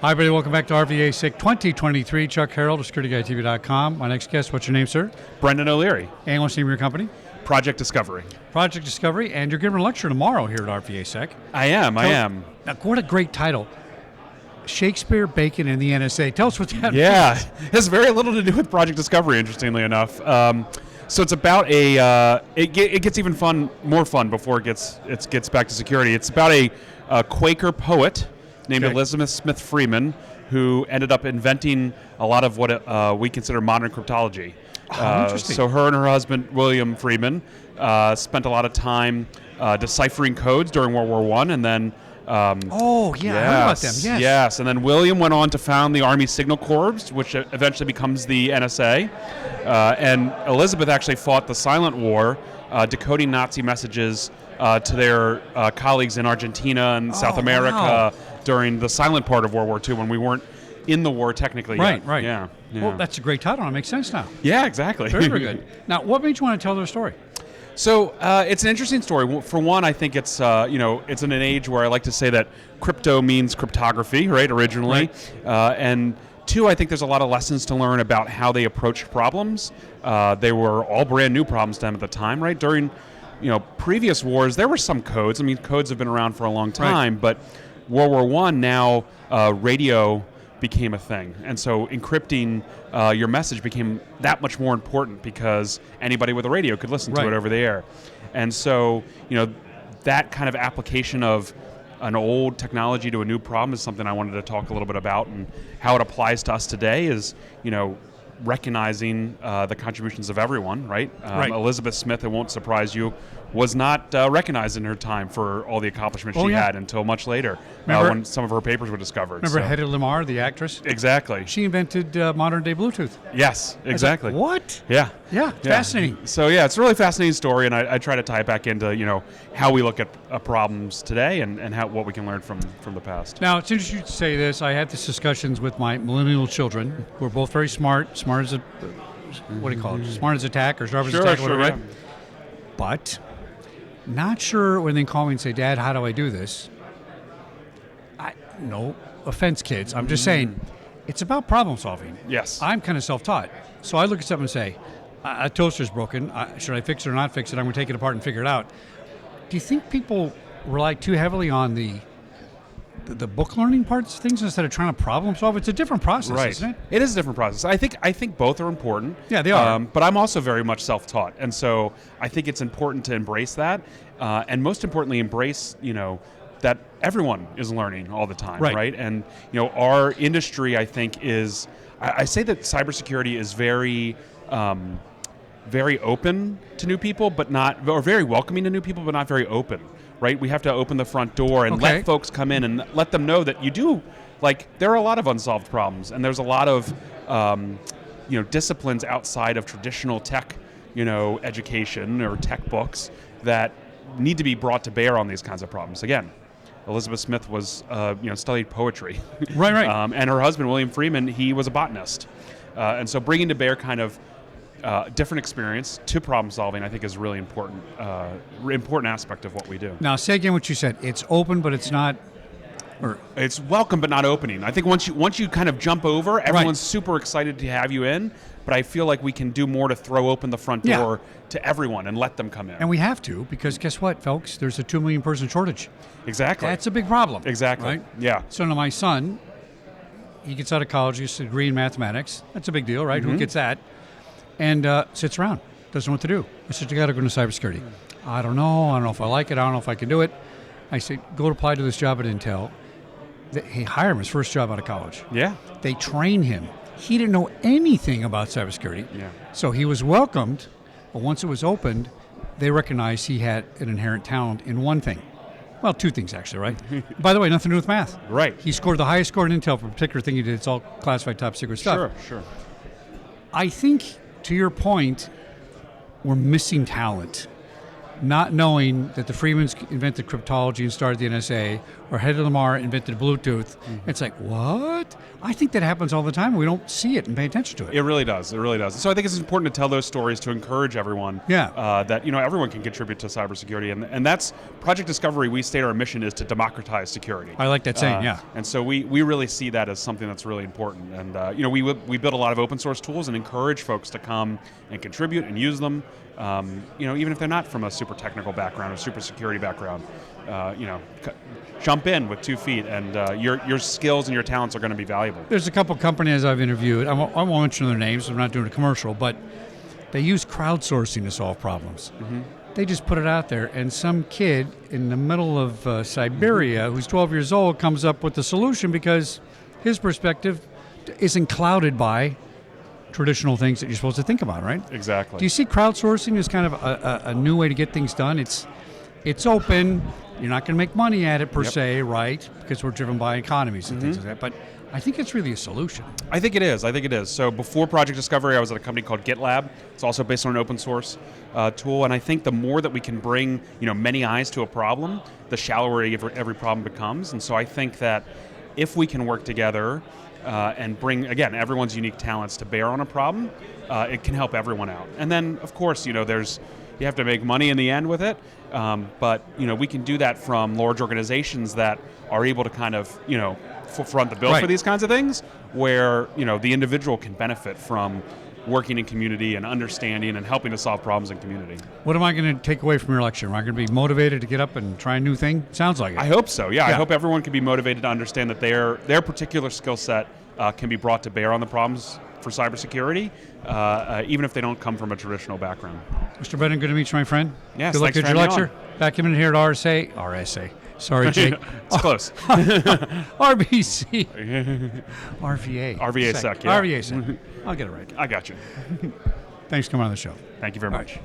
Hi, everybody. Welcome back to RVAsec 2023. Chuck Harrell of SecurityGuideTV.com. My next guest, what's your name, sir? Brendan O'Leary. And what's the name of your company? Project Discovery. Project Discovery. And you're giving a lecture tomorrow here at RVAsec. I am. Now, what a great title. Shakespeare, Bacon, and the NSA. Tell us what that means. Yeah. It has very little to do with Project Discovery, interestingly enough. So it's about it gets even more fun before it gets back to security. It's about a Quaker poet named Elizabeth Smith Freeman, who ended up inventing a lot of what we consider modern cryptology. Interesting. So her and her husband, William Freeman, spent a lot of time deciphering codes during World War I, and then I heard about them. Yes, and then William went on to found the Army Signal Corps, which eventually becomes the NSA. And Elizabeth actually fought the Silent War, decoding Nazi messages to their colleagues in Argentina and South America during the silent part of World War II, when we weren't in the war technically yet. Right. Yeah. Well, that's a great title. It makes sense now. Yeah, exactly. Very, very good. Now, what made you want to tell their story? So it's an interesting story. For one, I think it's it's in an age where I like to say that crypto means cryptography, right? Originally, and two, I think there's a lot of lessons to learn about how they approached problems. They were all brand new problems to them at the time, right? During previous wars, there were some codes. I mean, codes have been around for a long time, but World War I, now radio became a thing, and so encrypting your message became that much more important because anybody with a radio could listen to it over the air. And so that kind of application of an old technology to a new problem is something I wanted to talk a little bit about, and how it applies to us today is recognizing the contributions of everyone, right? Elizabeth Smith, it won't surprise you, was not recognized in her time for all the accomplishments she had until much later, when some of her papers were discovered. Remember Hedy Lamarr, the actress? Exactly. She invented modern-day Bluetooth. Yes, exactly. Like, what? Yeah. Yeah, fascinating. So it's a really fascinating story, and I try to tie it back into how we look at problems today and what we can learn from the past. Now, it's interesting to say this. I had these discussions with my millennial children, who are both very smart as a, what do you call it? Smart as a tack or sharp as a tack, whatever, right? But not sure when they call me and say, Dad, how do I do this? No offense, kids. I'm just saying, it's about problem solving. Yes. I'm kind of self-taught. So I look at something and say, a toaster's broken. Should I fix it or not fix it? I'm going to take it apart and figure it out. Do you think people rely too heavily on the book learning parts of things instead of trying to problem solve? It's a different process, isn't it? It is a different process. I think both are important. Yeah, they are. But I'm also very much self-taught, and so I think it's important to embrace that, and most importantly, embrace that everyone is learning all the time, right? And our industry, I think, is. I say that cybersecurity is very open to new people, or very welcoming to new people, but not very open. Right, we have to open the front door and let folks come in and let them know that there are a lot of unsolved problems, and there's a lot of disciplines outside of traditional tech education or tech books that need to be brought to bear on these kinds of problems. Again, Elizabeth Smith was studied poetry, right, and her husband William Freeman, he was a botanist, and so bringing to bear kind of different experience to problem solving, I think, is really important aspect of what we do. Now, say again what you said. It's open, but it's not. Or it's welcome, but not opening. I think once you kind of jump over, everyone's super excited to have you in. But I feel like we can do more to throw open the front door to everyone and let them come in. And we have to, because guess what, folks? There's a 2 million person shortage. Exactly. That's a big problem. Exactly. Right? Yeah. So now my son, he gets out of college, he gets a degree in mathematics. That's a big deal, right? Who gets that? And sits around, doesn't know what to do. I said, you got to go into cybersecurity. I don't know if I like it. I don't know if I can do it. I said, go apply to this job at Intel. They hire him, his first job out of college. Yeah. They train him. He didn't know anything about cybersecurity. Yeah. So he was welcomed, but once it was opened, they recognized he had an inherent talent in one thing. Well, two things, actually, right? By the way, nothing to do with math. Right. He scored the highest score in Intel for a particular thing he did. It's all classified top secret stuff. Sure. I think, to your point, we're missing talent. Not knowing that the Freemans invented cryptology and started the NSA, or head of the Mar invented Bluetooth. It's like, what? I think that happens all the time. We don't see it and pay attention to it. It really does. It really does. So I think it's important to tell those stories to encourage everyone. That everyone can contribute to cybersecurity, and that's Project Discovery. We state our mission is to democratize security. I like that saying. And so we really see that as something that's really important. And we build a lot of open source tools and encourage folks to come and contribute and use them. Even if they're not from a super technical background or super security background, jump in with 2 feet, and your skills and your talents are going to be valuable. There's a couple companies I've interviewed. I won't mention their names. I'm not doing a commercial, but they use crowdsourcing to solve problems. They just put it out there, and some kid in the middle of Siberia who's 12 years old comes up with the solution because his perspective isn't clouded by traditional things that you're supposed to think about, right? Exactly. Do you see crowdsourcing as kind of a new way to get things done? It's open. You're not going to make money at it per se, right? Because we're driven by economies and things like that. But I think it's really a solution. I think it is. So before Project Discovery, I was at a company called GitLab. It's also based on an open source tool. And I think the more that we can bring many eyes to a problem, the shallower every problem becomes. And so I think that if we can work together and bring, again, everyone's unique talents to bear on a problem, it can help everyone out. And then, of course, you have to make money in the end with it. But we can do that from large organizations that are able to kind of front the bill for these kinds of things, where the individual can benefit from working in community and understanding and helping to solve problems in community. What am I going to take away from your lecture? Am I going to be motivated to get up and try a new thing? Sounds like it. I hope so. Yeah. I hope everyone can be motivated to understand that their particular skill set can be brought to bear on the problems for cybersecurity, even if they don't come from a traditional background. Mr. Brennan, good to meet you, my friend. Yes, good luck thanks at for your having me lecture. Back in here at RSA. Sorry, Jake. It's close. RBC. RVA. RVAsec, yeah. RVAsec. I'll get it right. I got you. Thanks for coming on the show. Thank you very much.